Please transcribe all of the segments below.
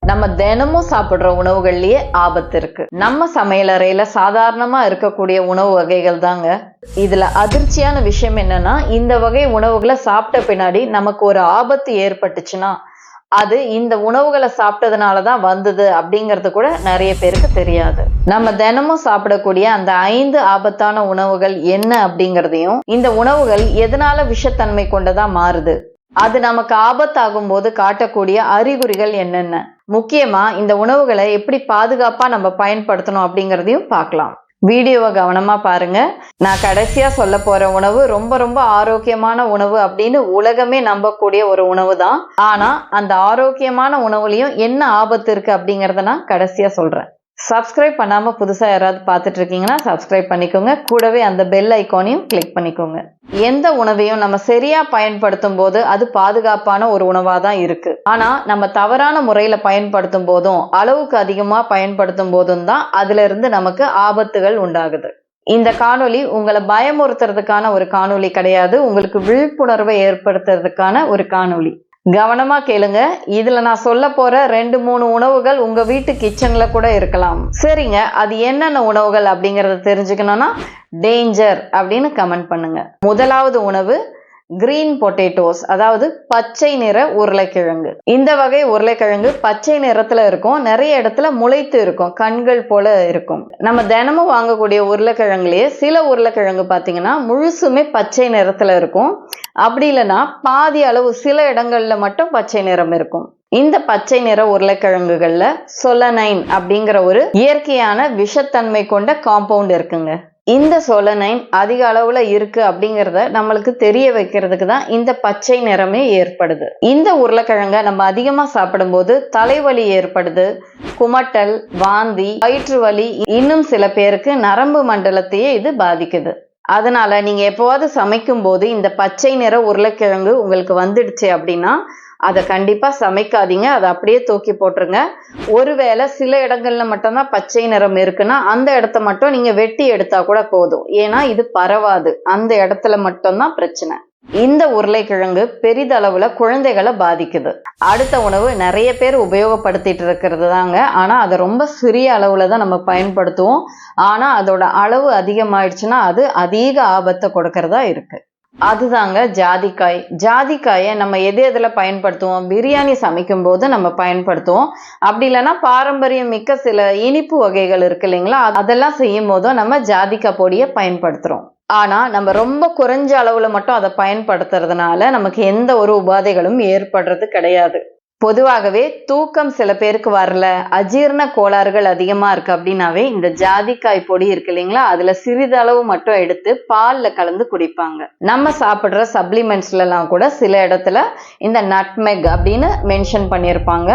நம்ம தினமும் சாப்பிடுற உணவுகள்லயே ஆபத்து இருக்கு. நம்ம சமையலறையில சாதாரணமா இருக்கக்கூடிய உணவு வகைகள் தாங்க. இதுல அதிர்ச்சியான விஷயம் என்னன்னா, இந்த வகை உணவுகளை சாப்பிட்ட பின்னாடி நமக்கு ஒரு ஆபத்து ஏற்பட்டுச்சுன்னா அது இந்த உணவுகளை சாப்பிட்டதுனாலதான் வந்தது அப்படிங்கிறது கூட நிறைய பேருக்கு தெரியாது. நம்ம தினமும் சாப்பிடக்கூடிய அந்த 5 ஆபத்தான உணவுகள் என்ன அப்படிங்கறதையும், இந்த உணவுகள் எதனால விஷத்தன்மை கொண்டதா மாறுது, அது நமக்கு ஆபத்தாகும் போது காட்டக்கூடிய அறிகுறிகள் என்னென்ன, முக்கியமா இந்த உணவுகளை எப்படி பாதுகாப்பா நம்ம பயன்படுத்தணும் அப்படிங்கறதையும் பார்க்கலாம். வீடியோவை கவனமா பாருங்க. நான் கடைசியா சொல்ல போற உணவு ரொம்ப ரொம்ப ஆரோக்கியமான உணவு அப்படின்னு உலகமே நம்பக்கூடிய ஒரு உணவு தான். ஆனா அந்த ஆரோக்கியமான உணவுலயும் என்ன ஆபத்து இருக்கு அப்படிங்கறத நான் கடைசியா சொல்றேன். சப்ஸ்கிரைப் பண்ணாம புதுசா யாராவது பார்த்துட்டு இருக்கீங்கன்னா சப்ஸ்கிரைப் பண்ணிக்கோங்க. கூடவே அந்த பெல் ஐக்கானையும் கிளிக் பண்ணிக்கோங்க. எந்த உணவையும் நம்ம சரியா பயன்படுத்தும் போது அது பாதுகாப்பான ஒரு உணவா தான் இருக்கு. ஆனா நம்ம தவறான முறையில பயன்படுத்தும் போதும், அளவுக்கு அதிகமா பயன்படுத்தும் போதும் தான் அதுல இருந்து நமக்கு ஆபத்துகள் உண்டாகுது. இந்த காணொளி உங்களை பயமுறுத்துறதுக்கான ஒரு காணொளி கிடையாது, உங்களுக்கு விழிப்புணர்வை ஏற்படுத்துறதுக்கான ஒரு காணொளி. கவனமா கேளுங்க. இதுல நான் சொல்ல போற 2-3 உணவுகள் உங்க வீட்டு கிச்சன்ல கூட இருக்கலாம். சரிங்க, அது என்னென்ன உணவுகள் அப்படிங்கறத தெரிஞ்சுக்கணும்னா டேஞ்சர் அப்படின்னு கமெண்ட் பண்ணுங்க. முதலாவது உணவு கிரீன் பொட்டேட்டோஸ், அதாவது பச்சை நிற உருளைக்கிழங்கு. இந்த வகை உருளைக்கிழங்கு பச்சை நிறத்துல இருக்கும், நிறைய இடத்துல முளைத்து இருக்கும், கண்கள் போல இருக்கும். நம்ம தினமும் வாங்கக்கூடிய உருளைக்கிழங்குலயே சில உருளைக்கிழங்கு பாத்தீங்கன்னா முழுசுமே பச்சை நிறத்துல இருக்கும். அப்படி இல்லைன்னா பாதி அளவு சில இடங்கள்ல மட்டும் பச்சை நிறம் இருக்கும். இந்த பச்சை நிற உருளைக்கிழங்குகள்ல சொலனைன் அப்படிங்கிற ஒரு இயற்கையான விஷத்தன்மை கொண்ட காம்பவுண்ட் இருக்குங்க. இந்த சொலனைன் அதிக அளவுல இருக்கு அப்படிங்கறத நம்மளுக்கு தெரிய வைக்கிறதுக்கு தான் இந்த பச்சை நிறமே ஏற்படுது. இந்த உருளைக்கிழங்க நம்ம அதிகமா சாப்பிடும் போது தலைவலி ஏற்படுது, குமட்டல், வாந்தி, வயிற்று வலி, இன்னும் சில பேருக்கு நரம்பு மண்டலத்தையே இது பாதிக்குது. அதனால நீங்க எப்போவாவது சமைக்கும் போது இந்த பச்சை நிற உருளைக்கிழங்கு உங்களுக்கு வந்துடுச்சு அப்படின்னா அதை கண்டிப்பா சமைக்காதீங்க, அதை அப்படியே தூக்கி போட்டுருங்க. ஒருவேளை சில இடங்கள்ல மட்டும்தான் பச்சை நிறம் இருக்குன்னா அந்த இடத்த மட்டும் நீங்க வெட்டி எடுத்தா கூட போதும். ஏன்னா இது பரவாது, அந்த இடத்துல மட்டும்தான் பிரச்சனை. இந்த உருளைக்கிழங்கு பெரிதளவுல குழந்தைகளை பாதிக்குது. அடுத்த உணவு நிறைய பேர் உபயோகப்படுத்திட்டு இருக்கிறது தாங்க. ஆனா அதை ரொம்ப சிறிய அளவுல தான் நம்ம பயன்படுத்துவோம். ஆனா அதோட அளவு அதிகமாயிடுச்சுன்னா அது அதிக ஆபத்தை கொடுக்கறதா இருக்கு. அதுதாங்க ஜாதிக்காய். ஜாதிக்காயை நம்ம எதுல பயன்படுத்துவோம், பிரியாணி சமைக்கும் போது நம்ம பயன்படுத்துவோம். அப்படி இல்லைன்னா பாரம்பரியம் மிக்க சில இனிப்பு வகைகள் இருக்கு இல்லைங்களா, அதெல்லாம் செய்யும் போதும் நம்ம ஜாதிக்காய் பொடியை பயன்படுத்துறோம். ஆனா நம்ம ரொம்ப குறைஞ்ச அளவுல மட்டும் அதை பயன்படுத்துறதுனால நமக்கு எந்த ஒரு உபாதைகளும் ஏற்படுறது கிடையாது. பொதுவாகவே தூக்கம் சில பேருக்கு வரல, அஜீரண கோளாறுகள் அதிகமா இருக்கு அப்படின்னாவே இந்த ஜாதிக்காய் பொடி இருக்கு இல்லைங்களா, அதுல சிறிதளவு மட்டும் எடுத்து பால்ல கலந்து குடிப்பாங்க. நம்ம சாப்பிடுற சப்ளிமெண்ட்ஸ்ல எல்லாம் கூட சில இடத்துல இந்த நட்மெக் அப்படின்னு மென்ஷன் பண்ணியிருப்பாங்க.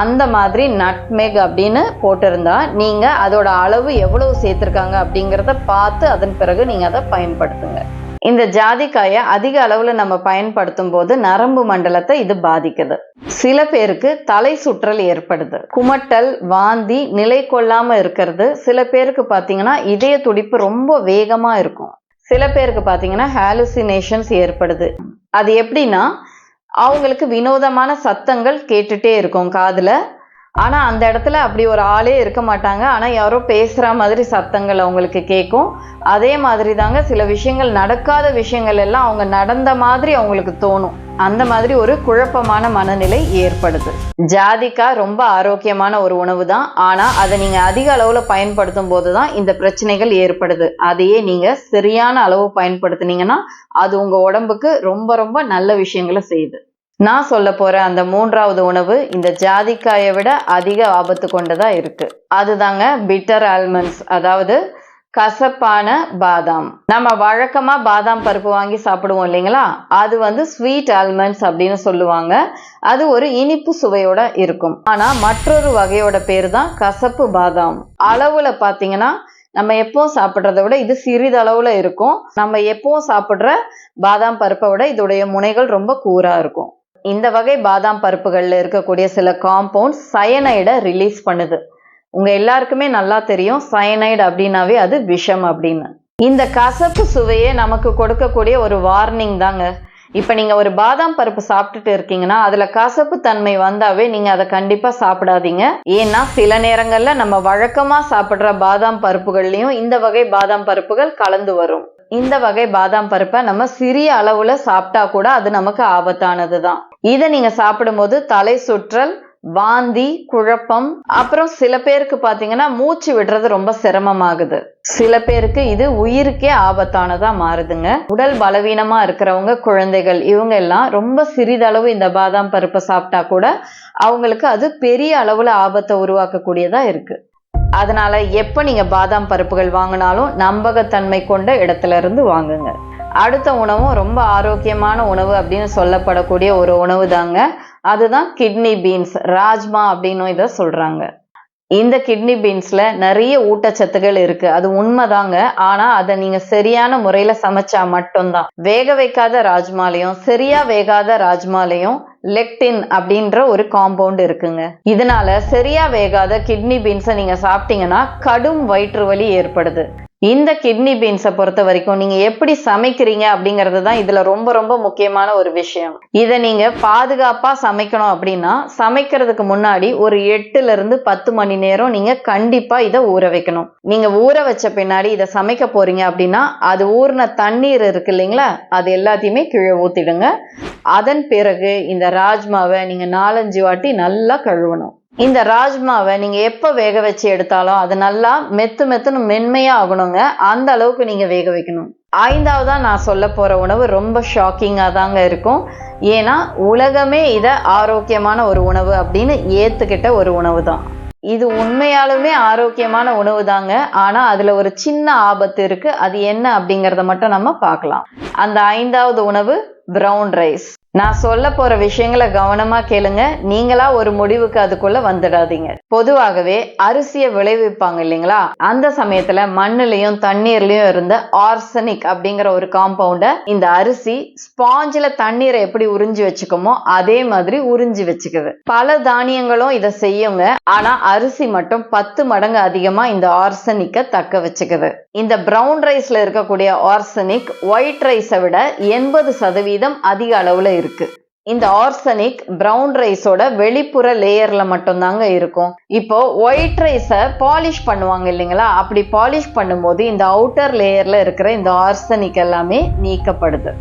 அந்த மாதிரி நட்மெக் அப்படின்னு போட்டிருந்தா நீங்க அதோட அளவு எவ்வளவு சேர்த்திருக்காங்க அப்படிங்கிறத பார்த்து அதன் பிறகு நீங்க அதை பயன்படுத்துங்க. இந்த ஜாதிக்காயை அதிக அளவுல நம்ம பயன்படுத்தும் போது நரம்பு மண்டலத்தை இது பாதிக்குது. சில பேருக்கு தலை சுற்றல் ஏற்படுது, குமட்டல், வாந்தி, நிலை கொள்ளாம இருக்கிறது. சில பேருக்கு பாத்தீங்கன்னா இதய துடிப்பு ரொம்ப வேகமா இருக்கும். சில பேருக்கு பாத்தீங்கன்னா ஹாலுசினேஷன்ஸ் ஏற்படுது. அது எப்படின்னா அவங்களுக்கு வினோதமான சத்தங்கள் கேட்டுட்டே இருக்கும் காதுல. ஆனா அந்த இடத்துல அப்படி ஒரு ஆளே இருக்க மாட்டாங்க, ஆனா யாரோ பேசுற மாதிரி சத்தங்கள் அவங்களுக்கு கேட்கும். அதே மாதிரி தாங்க சில விஷயங்கள், நடக்காத விஷயங்கள் எல்லாம் அவங்க நடந்த மாதிரி அவங்களுக்கு தோணும். அந்த மாதிரி ஒரு குழப்பமான மனநிலை ஏற்படுது. ஜாதிக்காய் ரொம்ப ஆரோக்கியமான ஒரு உணவு தான். ஆனா அதை நீங்க அதிக அளவுல பயன்படுத்தும் போதுதான் இந்த பிரச்சனைகள் ஏற்படுது. அதையே நீங்க சரியான அளவு பயன்படுத்தினீங்கன்னா அது உங்க உடம்புக்கு ரொம்ப ரொம்ப நல்ல விஷயங்களை செய்யுது. நான் சொல்ல போற அந்த 3வது உணவு இந்த ஜாதிக்காயை விட அதிக ஆபத்து கொண்டதா இருக்கு. அதுதாங்க பிட்டர் ஆல்மண்ட்ஸ், அதாவது கசப்பான பாதாம். நம்ம வழக்கமா பாதாம் பருப்பு வாங்கி சாப்பிடுவோம் இல்லைங்களா, அது ஸ்வீட் ஆல்மண்ட்ஸ் அப்படின்னு சொல்லுவாங்க. அது ஒரு இனிப்பு சுவையோட இருக்கும். ஆனா மற்றொரு வகையோட பேரு தான் கசப்பு பாதாம். அளவுல பாத்தீங்கன்னா நம்ம எப்பவும் சாப்பிட்றத விட இது சிறிதளவுல இருக்கும். நம்ம எப்பவும் சாப்பிடுற பாதாம் பருப்பை விட இதோடைய முனைகள் ரொம்ப கூரா இருக்கும். இந்த வகை பாதாம் பருப்புகள்ல இருக்கக்கூடிய சில காம்பவுண்ட்ஸ் சயனைடை ரிலீஸ் பண்ணுது. உங்க எல்லாருக்குமே நல்லா தெரியும் சயனைடு அப்படின்னாவே அது விஷம் அப்படின்னு. இந்த கசப்பு சுவையே நமக்கு கொடுக்கக்கூடிய ஒரு வார்னிங் தாங்க. இப்ப நீங்க ஒரு பாதாம் பருப்பு சாப்பிட்டுட்டு இருக்கீங்கன்னா அதுல கசப்பு தன்மை வந்தாவே நீங்க அதை கண்டிப்பா சாப்பிடாதீங்க. ஏன்னா சில நேரங்கள்ல நம்ம வழக்கமா சாப்பிடுற பாதாம் பருப்புகள்லயும் இந்த வகை பாதாம் பருப்புகள் கலந்து வரும். இந்த வகை பாதாம் பருப்பை நம்ம சிறிய அளவுல சாப்பிட்டா கூட அது நமக்கு ஆபத்தானதுதான். இதை நீங்க சாப்பிடும்போது தலை சுற்றல், வாந்தி, குழப்பம், அப்புறம் சில பேருக்கு பாத்தீங்கன்னா மூச்சு விடுறது ரொம்ப சிரமமாகுது. சில பேருக்கு இது உயிருக்கே ஆபத்தானதா மாறுதுங்க. உடல் பலவீனமா இருக்கிறவங்க, குழந்தைகள், இவங்க எல்லாம் ரொம்ப சிறிதளவு இந்த பாதாம் பருப்பை சாப்பிட்டா கூட அவங்களுக்கு அது பெரிய அளவுல ஆபத்தை உருவாக்கக்கூடியதா இருக்கு. அதனால எப்ப நீங்க பாதாம் பருப்புகள் வாங்கினாலும் நம்பகத்தன்மை கொண்ட இடத்துல இருந்து வாங்குங்க. அடுத்த உணவும் ரொம்ப ஆரோக்கியமான உணவு அப்படின்னு சொல்லப்படக்கூடிய ஒரு உணவு தாங்க. அதுதான் கிட்னி பீன்ஸ், ராஜ்மா அப்படின்னு இதை சொல்றாங்க. இந்த கிட்னி பீன்ஸ்ல நிறைய ஊட்டச்சத்துகள் இருக்கு, அது உண்மைதாங்க. ஆனா அதை நீங்க சரியான முறையில சமைச்சா மட்டும்தான். வேக வைக்காத ராஜ்மாலையும் சரியா வேகாத ராஜ்மாலையும் லெக்டின் அப்படின்ற ஒரு காம்பவுண்ட் இருக்குங்க. இதனால சரியா வேகாத கிட்னி பீன்ஸை நீங்க சாப்பிட்டீங்கன்னா கடும் வயிற்று வலி ஏற்படுது. இந்த கிட்னி பீன்ஸை பொறுத்த வரைக்கும் நீங்க எப்படி சமைக்கிறீங்க அப்படிங்கிறது தான் இதுல ரொம்ப ரொம்ப முக்கியமான ஒரு விஷயம். இதை நீங்க பாதுகாப்பா சமைக்கணும் அப்படின்னா சமைக்கிறதுக்கு முன்னாடி ஒரு 8 to 10 மணி நேரம் நீங்க கண்டிப்பா இதை ஊற வைக்கணும். நீங்க ஊற வச்ச பின்னாடி இதை சமைக்க போறீங்க அப்படின்னா அது ஊறின தண்ணீர் இருக்கு இல்லைங்களா, அது எல்லாத்தையுமே கீழே ஊத்திடுங்க. அதன் பிறகு இந்த ராஜ்மாவை நீங்க 4-5 வாட்டி நல்லா கழுவணும். இந்த ராஜ்மாவை நீங்க எப்ப வேக வச்சு எடுத்தாலும் அது நல்லா மெத்துன்னு மென்மையா ஆகணுங்க. அந்த அளவுக்கு நீங்க வேக வைக்கணும். 5வதா நான் சொல்ல போற உணவு ரொம்ப ஷாக்கிங்கா தாங்க இருக்கும். ஏன்னா உலகமே இதை ஆரோக்கியமான ஒரு உணவு அப்படின்னு ஏத்துக்கிட்ட ஒரு உணவு தான். இது உண்மையாலுமே ஆரோக்கியமான உணவு தாங்க. ஆனா அதுல ஒரு சின்ன ஆபத்து இருக்கு. அது என்ன அப்படிங்கறத மட்டும் நம்ம பார்க்கலாம். அந்த 5வது உணவு பிரவுன் ரைஸ். நான் சொல்ல போற விஷயங்களை கவனமா கேளுங்க. நீங்களா ஒரு முடிவுக்கு அதுக்குள்ள வந்துடாதீங்க. பொதுவாகவே அரிசியை விளைவிப்பாங்க இல்லைங்களா, அந்த சமயத்துல மண்ணுலயும் தண்ணீர்லயும் இருந்த ஆர்சனிக் அப்படிங்கிற ஒரு காம்பவுண்ட இந்த அரிசி ஸ்பாஞ்சில தண்ணீரை எப்படி உறிஞ்சி வச்சுக்குமோ அதே மாதிரி உறிஞ்சி வச்சுக்குது. பல தானியங்களும் இதை செய்யுங்க. ஆனா அரிசி மட்டும் 10 மடங்கு அதிகமா இந்த ஆர்சனிக்கை தக்க வச்சுக்குது. இந்த பிரவுன் ரைஸ்ல இருக்கக்கூடிய ஆர்சனிக் ஒயிட் ரைஸை விட 80% அதிக அளவுல இருக்கு. இந்த ஆர்சனிக் பிரவுன் ரைஸோட வெளிப்புற லேயர்ல மட்டும்தாங்க இருக்கும். இப்போ ஒயிட் ரைஸை பாலிஷ் பண்ணுவாங்க இல்லைங்களா, அப்படி பாலிஷ் பண்ணும்போது இந்த அவுட்டர் லேயர்ல இருக்கிற இந்த ஆர்சனிக் எல்லாமே நீக்கப்படுது.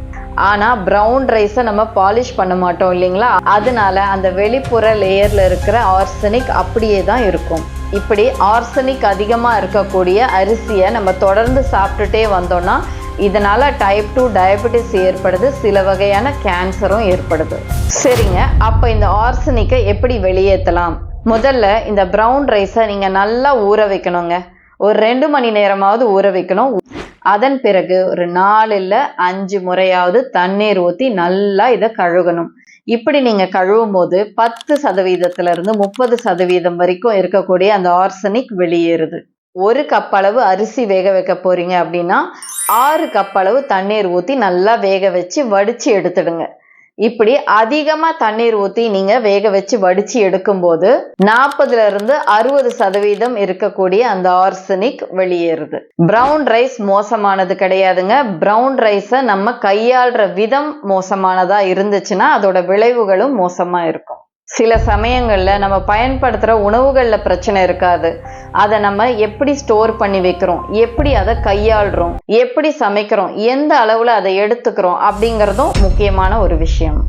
ஆனா பிரவுன் ரைஸை நம்ம பாலிஷ் பண்ண மாட்டோம் இல்லைங்களா, அதனால அந்த வெளிப்புற லேயர்ல இருக்கிற ஆர்சனிக் அப்படியே தான் இருக்கும். இப்படி ஆர்சனிக் அதிகமா இருக்கக்கூடிய அரிசியை நம்ம தொடர்ந்து சாப்பிட்டுட்டே வந்தோம்னா இதனால டைப் 2 டயபெட்டிஸ் ஏற்படுது, சில வகையான கேன்சரும் ஏற்படுது. சரிங்க, அப்ப இந்த ஆர்சனிக்கை எப்படி வெளியேற்றலாம்? முதல்ல இந்த பிரவுன் ரைஸை நீங்க நல்லா ஊற வைக்கணுங்க. ஒரு 2 மணி நேரமாவது ஊற வைக்கணும். அதன் பிறகு ஒரு 4 இல்ல 5 முறையாவது தண்ணீர் ஊற்றி நல்லா இதை கழுகணும். இப்படி நீங்க கழுவும் போது 10% 30% வரைக்கும் இருக்கக்கூடிய அந்த ஆர்சனிக் வெளியேறுது. 1 கப் அளவு அரிசி வேக வைக்க போறீங்க அப்படின்னா 6 கப் அளவு தண்ணீர் ஊற்றி நல்லா வேக வச்சு வடிச்சு எடுத்துடுங்க. இப்படி அதிகமா தண்ணீர் ஊற்றி நீங்க வேக வச்சு வடிச்சு எடுக்கும் போது 40-60% இருக்கக்கூடிய அந்த ஆர்சனிக் வெளியேறுது. பிரவுன் ரைஸ் மோசமானது கிடையாதுங்க. பிரவுன் ரைஸை நம்ம கையாளுற விதம் மோசமானதா இருந்துச்சுன்னா அதோட விளைவுகளும் மோசமா இருக்கும். சில சமயங்கள்ல நம்ம பயன்படுத்துற உணவுகள்ல பிரச்சனை இருக்காது. அதை நம்ம எப்படி ஸ்டோர் பண்ணி வைக்கிறோம், எப்படி அதை கையாளுறோம், எப்படி சமைக்கிறோம், எந்த அளவுல அதை எடுத்துக்கிறோம் அப்படிங்கறதும் முக்கியமான ஒரு விஷயம்.